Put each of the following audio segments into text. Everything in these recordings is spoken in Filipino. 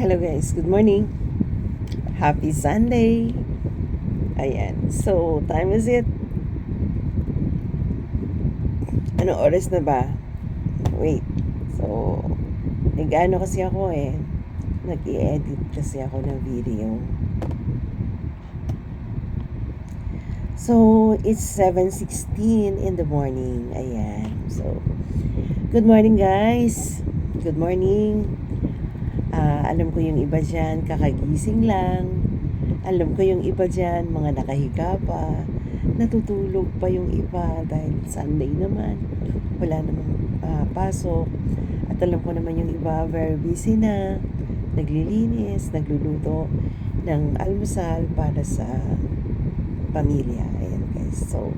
Hello guys, good morning. Happy Sunday. Ayan. So, time is it? Anong oras na ba? Wait. So, nag-ano kasi ako nag-i-edit kasi ako ng video. So, it's 7:16 in the morning. Ayan. So, good morning guys. Good morning. Alam ko yung iba dyan, kakagising lang. Alam ko yung iba dyan, mga nakahiga pa. Natutulog pa yung iba dahil Sunday naman. Wala namang pasok. At alam ko naman yung iba, very busy na. Naglilinis, nagluluto ng almusal para sa pamilya. Ayan guys. So,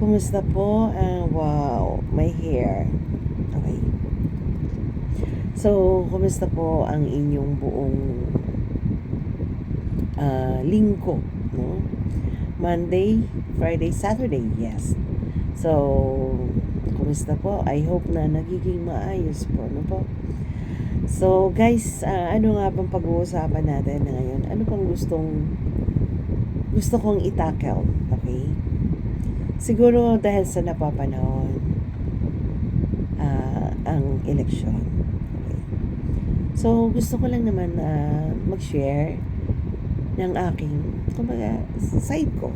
kumusta po? Wow, my hair. Okay. So, kumusta po ang inyong buong linggo, no? Monday, Friday, Saturday, yes. So, kumusta po? I hope na nagiging maayos po, no po? So, guys, ano nga bang pag-uusapan natin ngayon? Ano pang gusto kong i-tackle, okay? Siguro dahil sa napapanahon ang eleksyon. So, gusto ko lang naman mag-share ng aking, kumbaga, side ko,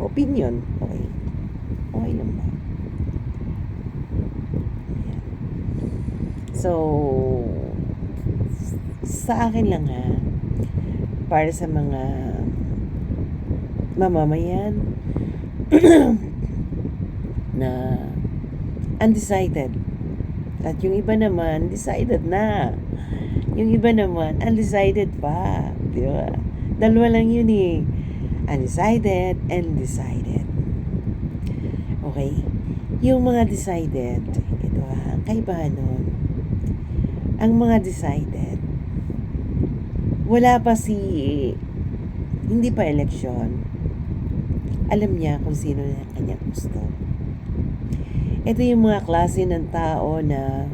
opinion. Okay? Okay lang ba? Ayan. So, sa akin lang para sa mga mamamayan na undecided. At yung iba naman, decided na. Yung iba naman, undecided pa. Di ba? Dalawa lang yun Undecided and decided. Okay? Yung mga decided, ito ang kaibahan nun. Ang mga decided, hindi pa eleksyon. Alam niya kung sino na kanyang gusto. Ito yung mga klase ng tao na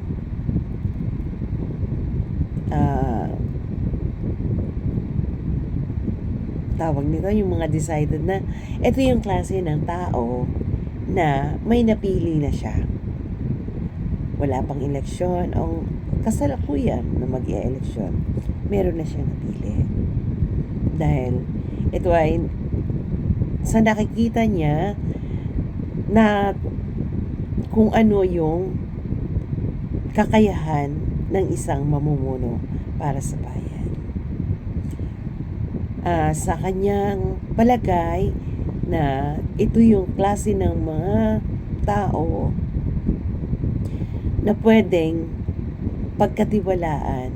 tawag nito, yung mga decided na ito yung klase ng tao na may napili na siya. Wala pang eleksyon o kasalukuyan na mag-i-eleksyon. Meron na siya napili. Dahil ito ay sa nakikita niya na kung ano yung kakayahan ng isang mamumuno para sa bayan. Sa kanyang palagay na ito yung klase ng mga tao na pwedeng pagkatiwalaan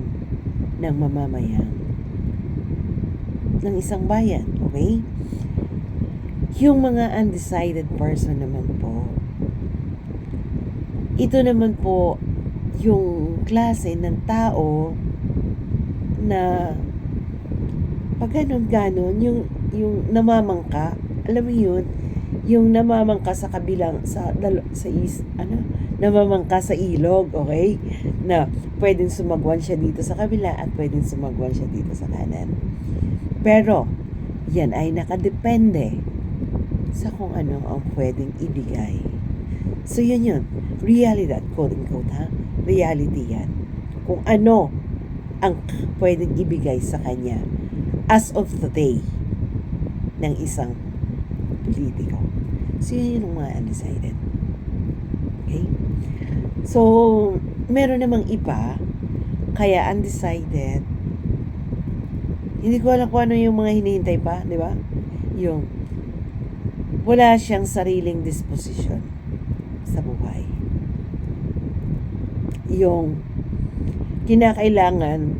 ng mamamayan ng isang bayan. Okay? Yung mga undecided person naman po, ito naman po yung klase ng tao na pag ganon, yung namamangka, alam mo yun, yung namamangka sa kabilang, namamangka sa ilog, okay? Na pwedeng sumagwan siya dito sa kabila at pwedeng sumagwan siya dito sa kanan. Pero, yan ay nakadepende sa kung ano ang pwedeng ibigay. So, yun. Realidad, quote-unquote, reality yan. Kung ano ang pwedeng ibigay sa kanya as of today ng isang politiko. So, yun yung mga undecided. Okay? So, meron namang iba, kaya undecided, hindi ko alam kung ano yung mga hinihintay pa, di ba? Yung wala siyang sariling disposisyon sa buhay. Yung kinakailangan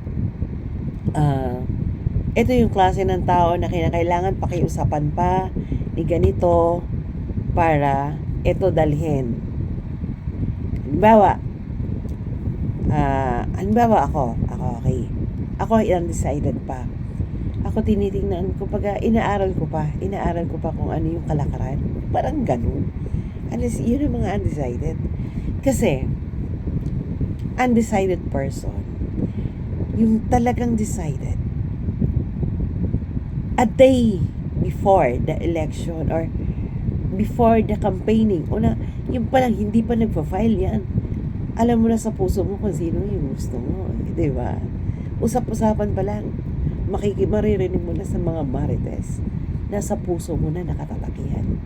ito yung klase ng tao na kinakailangan pakiusapan pa ni ganito para ito dalhin. Halimbawa ako okay. Ako undecided pa. Ako tinitingnan ko inaaral ko pa kung ano yung kalakaran. Parang ganun. Unless yun yung mga undecided. Kasi undecided person, Yung talagang decided. A day before the election or before the campaigning. Una, yung palang hindi pa nagpa-file yan. Alam mo na sa puso mo kung sino yung gusto mo. Di ba? Usap-usapan pa lang. Maririnig mo na sa mga marites na sa puso mo na nakatatakihan.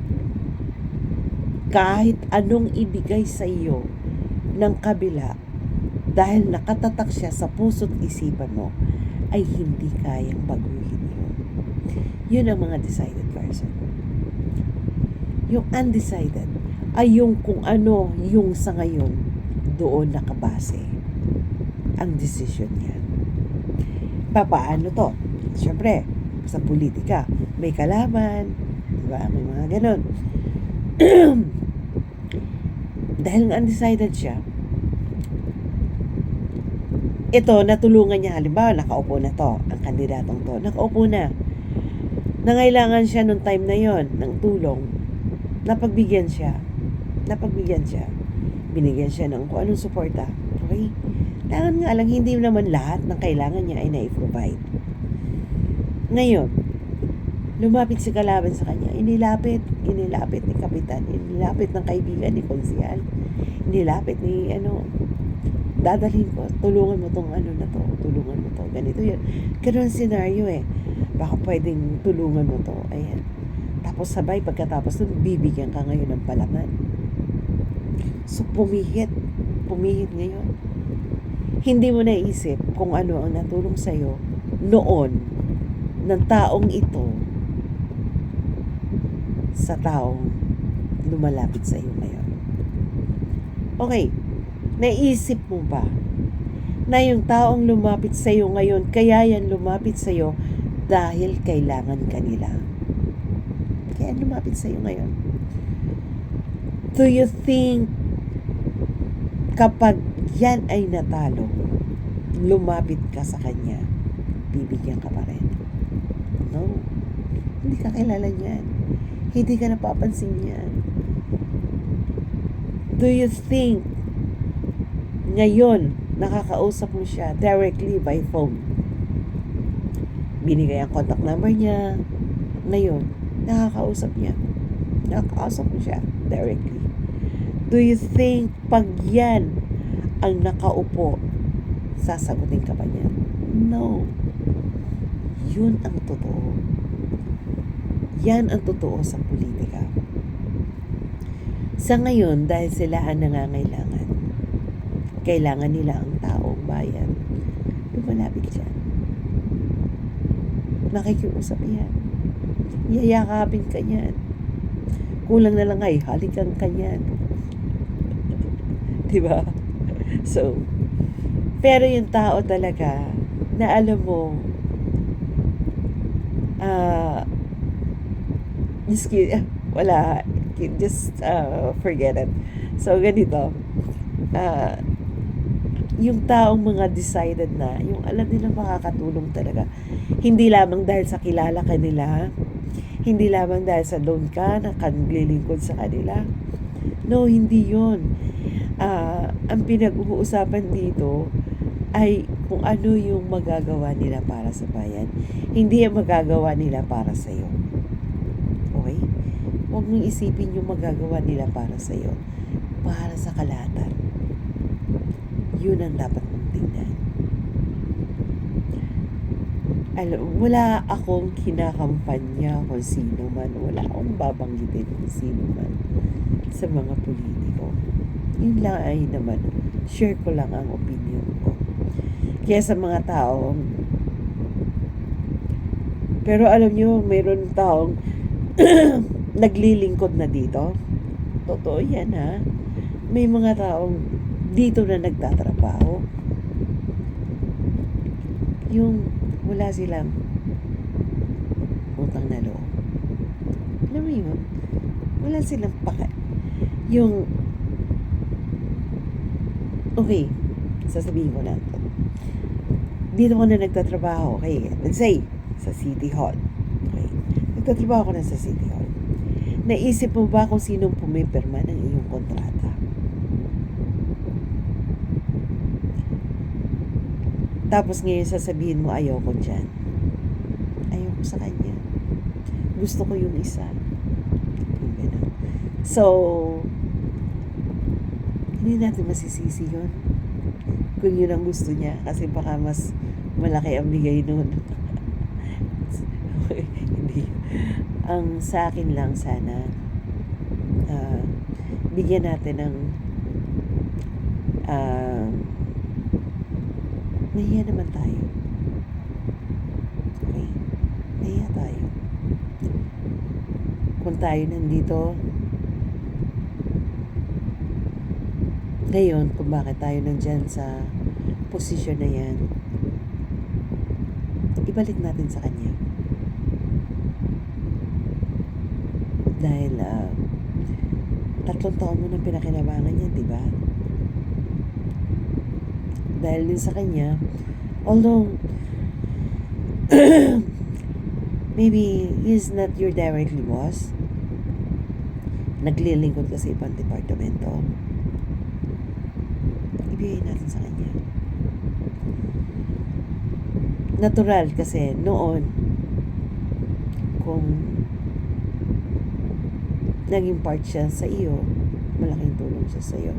Kahit anong ibigay sa iyo ng kabila, dahil nakatatak siya sa puso't isipan mo, ay hindi kayang baguhin yun. Yun ang mga decided person. Yung undecided ay yung kung ano yung sa ngayon doon nakabase ang decision niya. Paano to? Siyempre, sa politika, may kalaban, diba? May mga ganon. Dahil undecided siya, ito, natulungan niya, halimbawa, nakaupo na to, ang kandidatong to, nakaupo na. Nangailangan siya nung time na yon ng tulong, napagbigyan siya. Binigyan siya ng kung anong suporta. Okay? Kailangan nga lang, hindi naman lahat ng kailangan niya ay na-provide. Ngayon, lumapit si kalaban sa kanya, inilapit ni kapitan, inilapit ng kaibigan ni konsihal, inilapit ni dadalhin ko, tulungan mo tong tulungan mo to, ganito yun. Ganun scenario baka pwedeng tulungan mo to, ayan. Tapos sabay, pagkatapos nun, bibigyan ka ngayon ng palaman. So, pumihit ngayon. Hindi mo naisip kung ano ang natulong sa'yo noon ng taong ito sa taong lumalapit sa iyo ngayon. Okay, naisip mo ba na yung taong lumapit sa iyo ngayon, kaya yan lumapit sa iyo dahil kailangan ka nila? Kaya lumapit sa iyo ngayon. Do you think kapag yan ay natalo, lumapit ka sa kanya, bibigyan ka pa rin? No. Hindi ka kilala niyan. Hindi ka napapansin niyan. Do you think ngayon nakakausap mo siya directly by phone? Binigay ang contact number niya. Ngayon, nakakausap mo siya directly. Do you think pag yan ang nakaupo, sasagutin ka pa niya? No. Yun ang totoo. Yan ang totoo sa politika. Sa ngayon, dahil sila ang nangangailangan, kailangan nila ang taong bayan, lumalapit siya. Makikiusap yan. Yayakapin ka yan. Kulang na lang ay halikan ka yan. Diba? So, pero yung tao talaga na alam mo, forget it. So, ganito. Yung taong mga decided na, yung alam nila makakatulong talaga. Hindi lamang dahil sa kilala ka nila, hindi lamang dahil sa loan ka, naglilingkod sa kanila. No, hindi yun. Ang pinag-uusapan dito ay kung ano yung magagawa nila para sa bayan. Hindi ang magagawa nila para sa iyo. Okay? Huwag mong isipin yung magagawa nila para sa iyo. Para sa kalahatan. Yun ang dapat mong tingnan. Wala akong kinakampanya kung sino man. Wala akong babanggitin kung sino man sa mga politiko. Yun lang ay naman, share ko lang ang opinion ko. Kaya sa mga taong, pero alam nyo, mayroon taong naglilingkod na dito. Totoo yan ha. May mga taong dito na nagtatrabaho. Yung wala silang utang na loob. Alam mo yun? Wala silang yung okay, sasabihin ko na ito. Dito ko na nagtatrabaho, okay, let's say, sa City Hall. Okay, nagtatrabaho ko na sa City Hall. Naisip mo ba kung sinong pumipirma ng iyong kontrata? Tapos ngayon sasabihin mo, ayaw ko dyan. Ayaw ko sa kanya. Gusto ko yung isa. Yung ganun. So, hindi natin masisisi yun. Kung yun ang gusto niya. Kasi baka mas malaki ang bigay nun. Hindi. Ang sa akin lang sana, bigyan natin ng nahiya naman tayo. Okay? Nahiya tayo. Kung tayo nandito ngayon, kung bakit tayo nandyan sa posisyon na yan, ibalik natin sa kanya. Dahil 3 taon mo nang pinakinabangan niya, di ba? Dahil din sa kanya, although maybe he's not your directly boss, naglilingkod ka sa ibang departamento, ibigay natin sa kanya. Natural kasi noon, kung naging part siya sa iyo, malaking tulong siya sa iyo.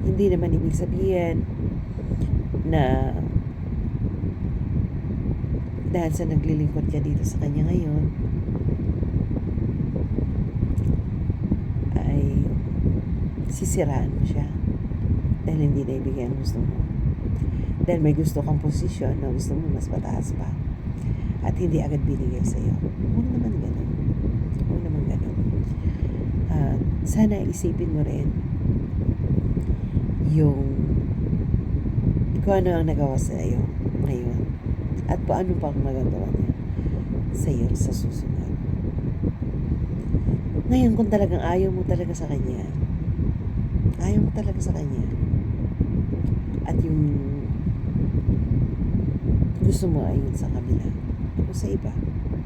Hindi naman ibig sabihin na dahil sa naglilingkod ka dito sa kanya ngayon ay sisiraan mo siya dahil hindi na ibigay ang gusto mo, dahil may gusto kang posisyon na gusto mo mas mataas pa at hindi agad binigay sa iyo. Huwag naman ganun. Huwag naman ganun. Sana isipin mo rin yung kung ano ang nagawa sa iyo ngayon at paano pa ang magagawa niya sa iyo sa susunod. Ngayon, kung talagang ayaw mo talaga sa kanya, ayaw mo talaga sa kanya, at yung gusto mo ay yun sa kabila o sa iba,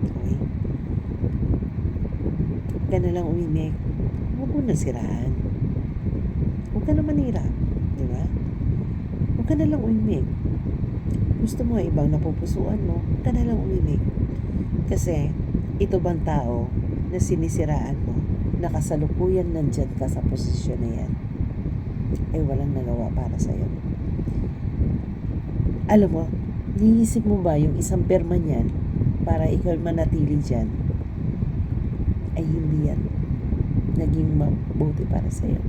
okay? Huwag ka na lang umimik. Huwag mo na siraan. Huwag ka na manira. Di ba? Huwag ka na lang umimik. Gusto mo ay ibang napupusuan mo, huwag ka na lang umimik. Kasi ito bang tao na sinisiraan mo, nakasalukuyan nandyan ka sa posisyon na yan, ay walang nagawa para sa'yo. Alam mo, niisip mo ba yung isang perma niyan para ikaw manatili dyan, ay hindi yan naging mabuti para sa'yo.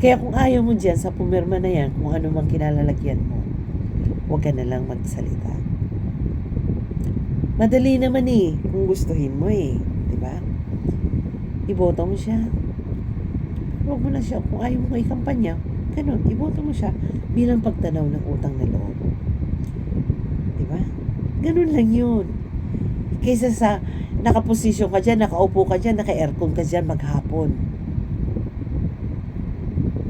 Kaya kung ayaw mo dyan sa pumirma na yan, kung ano mang kinalalagyan mo, huwag ka na lang magsalita. Madali naman kung gustuhin mo di ba? Iboto mo siya. Huwag mo na siya, kung ayaw mo ikampanya, ganun, iboto mo siya bilang pagtanaw ng utang na loob. Di ba? Ganun lang yun. Kaysa sa nakaposisyon ka dyan, nakaupo ka dyan, naka-aircon ka dyan maghapon.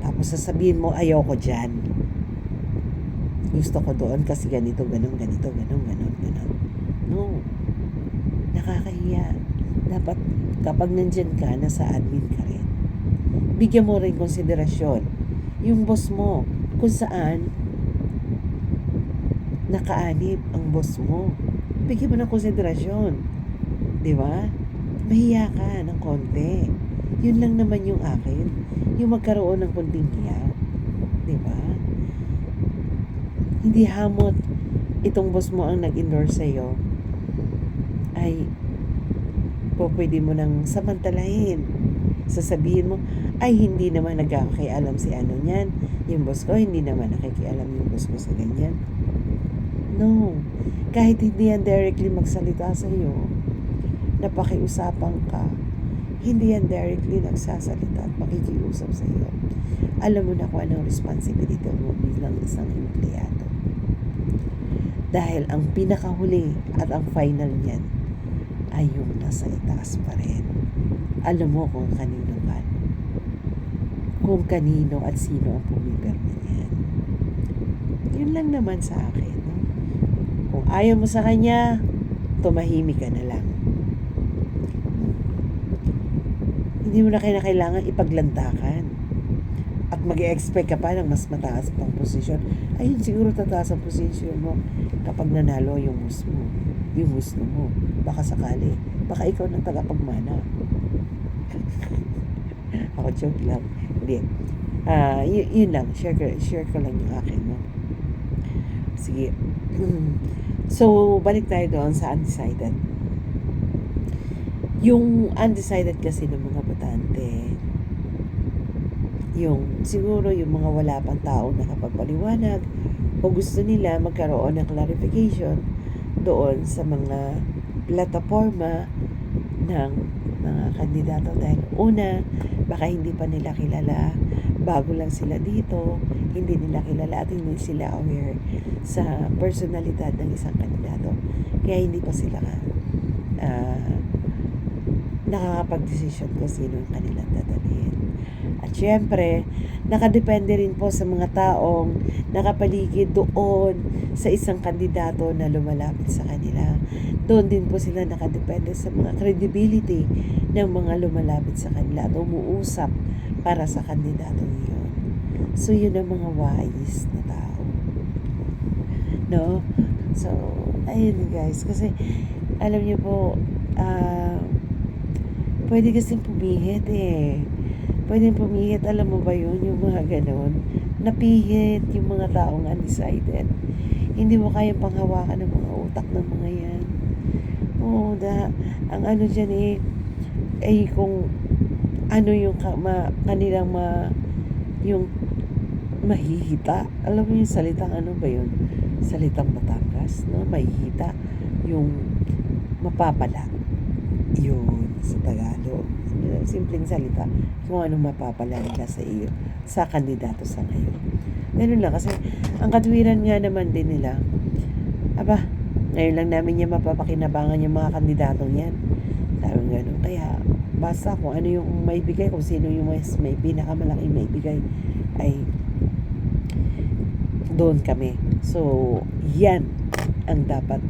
Tapos sasabihin mo, ayaw ko dyan. Gusto ko doon kasi ganito, ganun. No. Nakakahiya. Dapat kapag nandyan ka, nasa admin ka rin. Bigyan mo rin konsiderasyon yung boss mo, kung saan nakaanib ang boss mo. Bigyan mo ng konsiderasyon. Di ba? Mahiya ka ng konti. Yun lang naman yung akin. Yung magkaroon ng konting hiya. Di ba? Hindi hamot itong boss mo ang nag-endorse sa'yo, ay pwede mo nang samantalahin. Sasabihin mo, ay hindi naman nagkakakialam si ano niyan. Yung boss ko, hindi naman nakikialam yung boss ko sa ganyan. No. Kahit hindi yan directly magsalita sa iyo, napakiusapan ka, hindi yan directly nagsasalita at makikiusap sa iyo, alam mo na kung anong responsibility mo bilang isang empleyado. Dahil ang pinakahuli at ang final niyan ay yung nasa itaas pa rin. Alam mo kung kanino ka. Kung kanino at sino ang pumipirma niyan. Yun lang naman sa akin. No? Kung ayaw mo sa kanya, tumahimik ka na lang. Hindi mo na kailangan ipaglantakan. at mag-expect ka pa ng mas mataas pang posisyon, ayun siguro tataas ang posisyon mo kapag nanalo yung gusto mo. Baka sakali, baka ikaw ng tagapagmana. Ako, joke lang. Hindi. Yun lang. Share ko lang yung akin, no? Sige. So, balik tayo doon sa undecided. Yung undecided kasi ng mga botante, siguro yung mga wala pang tao nakapagpaliwanag o gusto nila magkaroon ng clarification doon sa mga plataforma ng mga kandidato dahil una, baka hindi pa nila kilala, bago lang sila dito, hindi nila kilala at hindi sila aware sa personalidad ng isang kandidato, kaya hindi pa sila nakakapag-desisyon kung sino ang kanilang dadalhin. At syempre, nakadepende rin po sa mga taong nakapaligid doon sa isang kandidato na lumalapit sa kanila. Doon din po sila nakadepende sa mga credibility ng mga lumalapit sa kanila at umuusap para sa kandidato yun. So, yun ang mga wise na tao. No? So, ayun guys. Kasi, alam niyo po, pwede kasing pumihit eh. Pwede pumihit, alam mo ba yun? Yung mga ganon. Napihit yung mga taong undecided. Hindi mo kayang panghawakan ng mga utak ng mga yan. Oo, ang ano dyan ay kung ano yung kanilang yung mahihita. Alam mo yung salitang ano ba yun? Salitang Batangas, no? Mahihita. Yung mapapala. Yun, sa Tagalog. Simpleng salita. Kung anong mapapala nila sa iyo, sa kandidato sa ngayon. Ganun lang. Kasi, ang katwiran nga naman din nila, ngayon lang namin yung mapapakinabangan yung mga kandidatong yan. Sabi ganun. Kaya, basta kung ano yung maibigay, kung sino yung may pinakamalaking maibigay, ay doon kami. So, yan ang dapat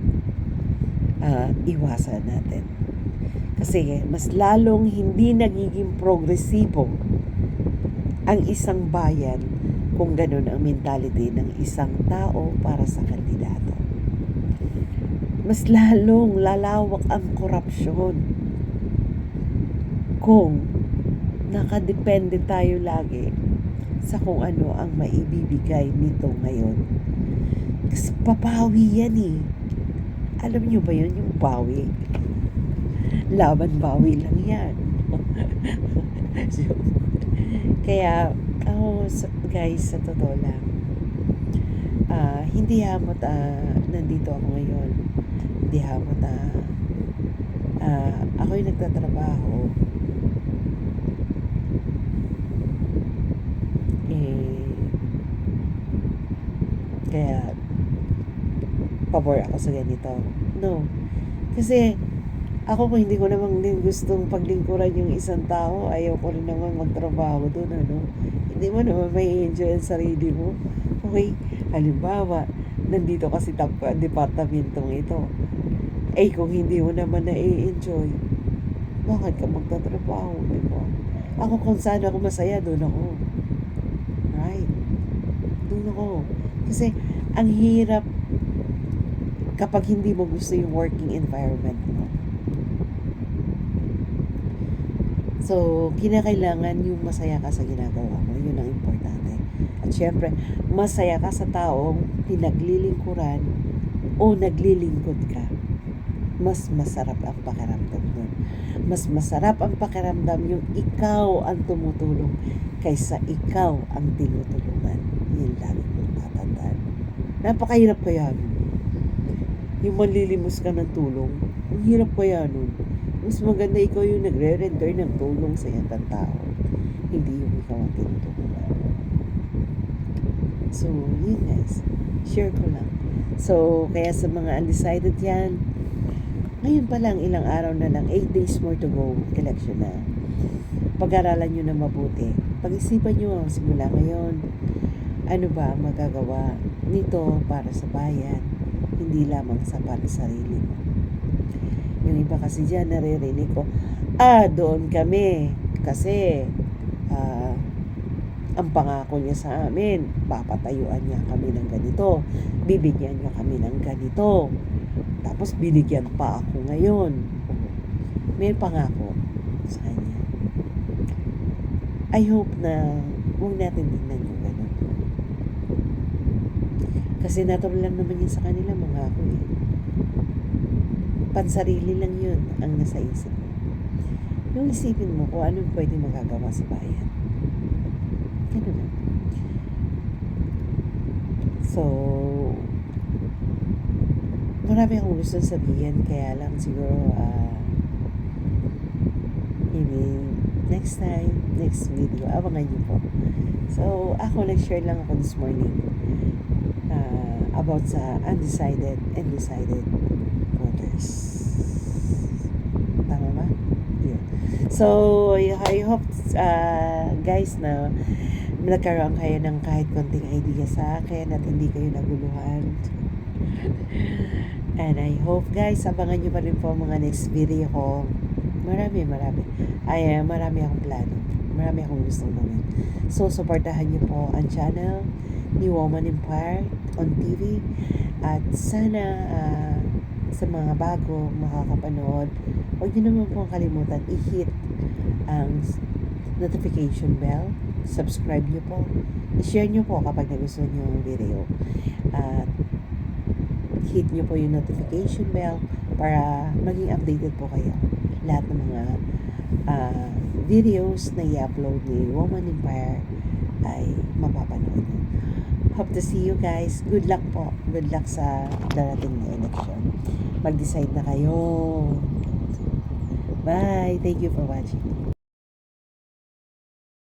iwasan natin. Kasi mas lalong hindi nagiging progresibo ang isang bayan kung ganun ang mentality ng isang tao para sa kandidato. Mas lalong lalawak ang korupsyon kung nakadepende tayo lagi sa kung ano ang maibibigay nito ngayon. Kasi papawi yan eh. Alam niyo ba yun, yung bawi? Laban bawi lang yan. So, kaya, guys, sa totoo lang, hindi hamot nandito ako ngayon. Hindi hamot ako'y nagtatrabaho. Kaya, pabor ako sa ganito. No. Kasi, ako kung hindi ko naman din gustong paglingkuran yung isang tao, ayaw ko rin naman magtrabaho doon, ano. Hindi mo naman may enjoy ang sarili mo. Okay, halimbawa, nandito kasi departamentong ito. Kung hindi mo naman na-enjoy, bakit ka magtatrabaho, di ba? Ako kung saan ako masaya, doon ako. Right? Doon ako. Kasi, ang hirap kapag hindi mo gusto yung working environment mo. So, kinakailangan yung masaya ka sa ginagawa mo. Yun ang importante. At syempre, masaya ka sa taong pinaglilingkuran o naglilingkod ka. Mas masarap ang pakiramdam nun. Mas masarap ang pakiramdam yung ikaw ang tumutulong kaysa ikaw ang tinutulungan. Yun lang yung tatandaan. Napakahirap kaya nun. Yung manlilimos ka ng tulong, ang hirap kaya nun. Mas maganda ikaw yung nagre-render ng tulong sa ibang tao. Hindi yung ikaw ang tinutulungan. So, yun guys. Share ko lang. So, kaya sa mga undecided yan, ngayon pa lang, ilang araw na lang, 8 days more to go, election na. Pag-aralan nyo na mabuti. Pag-isipan nyo simula ngayon, ano ba ang magagawa nito para sa bayan, hindi lamang sa sarili mo. Yung iba kasi dyan, naririnig ko, doon kami. Kasi, Ang pangako niya sa amin, papatayuan niya kami ng ganito, bibigyan niya kami ng ganito. Tapos binigyan pa ako ngayon. May pangako sa kanya. I hope na huwag natin tingnan yung gano'n. Kasi natural lang naman yun sa kanila, mangako eh. Pansarili lang yun ang nasa isip mo. Yung isipin mo kung anong pwede magagawa sa bayan. Ganun lang. So, marami akong gusto sabihin, kaya lang siguro, maybe next time, next video, abangan niyo po. So, ako nag-share lang ako this morning about sa undecided and decided voters. Tama ba? Yun. So, I hope, guys, na nagkaroon kayo ng kahit konting idea sa akin at hindi kayo naguluhan. And I hope, guys, abangan nyo pa rin po mga next video ko. Marami akong plano. Marami akong gustong gawin. So, supportahan nyo po ang channel ni Woman Empire on TV. At sana sa mga bago makakapanood, huwag nyo naman pong kalimutan i-hit ang notification bell. Subscribe nyo po. I-share nyo po kapag nagustuhan nyo yung video. At hit nyo po yung notification bell para maging updated po kayo. Lahat ng mga videos na i-upload ni Woman Empire ay mapapanood. Hope to see you guys. Good luck po. Good luck sa darating na election. Mag-decide na kayo. Bye. Thank you for watching.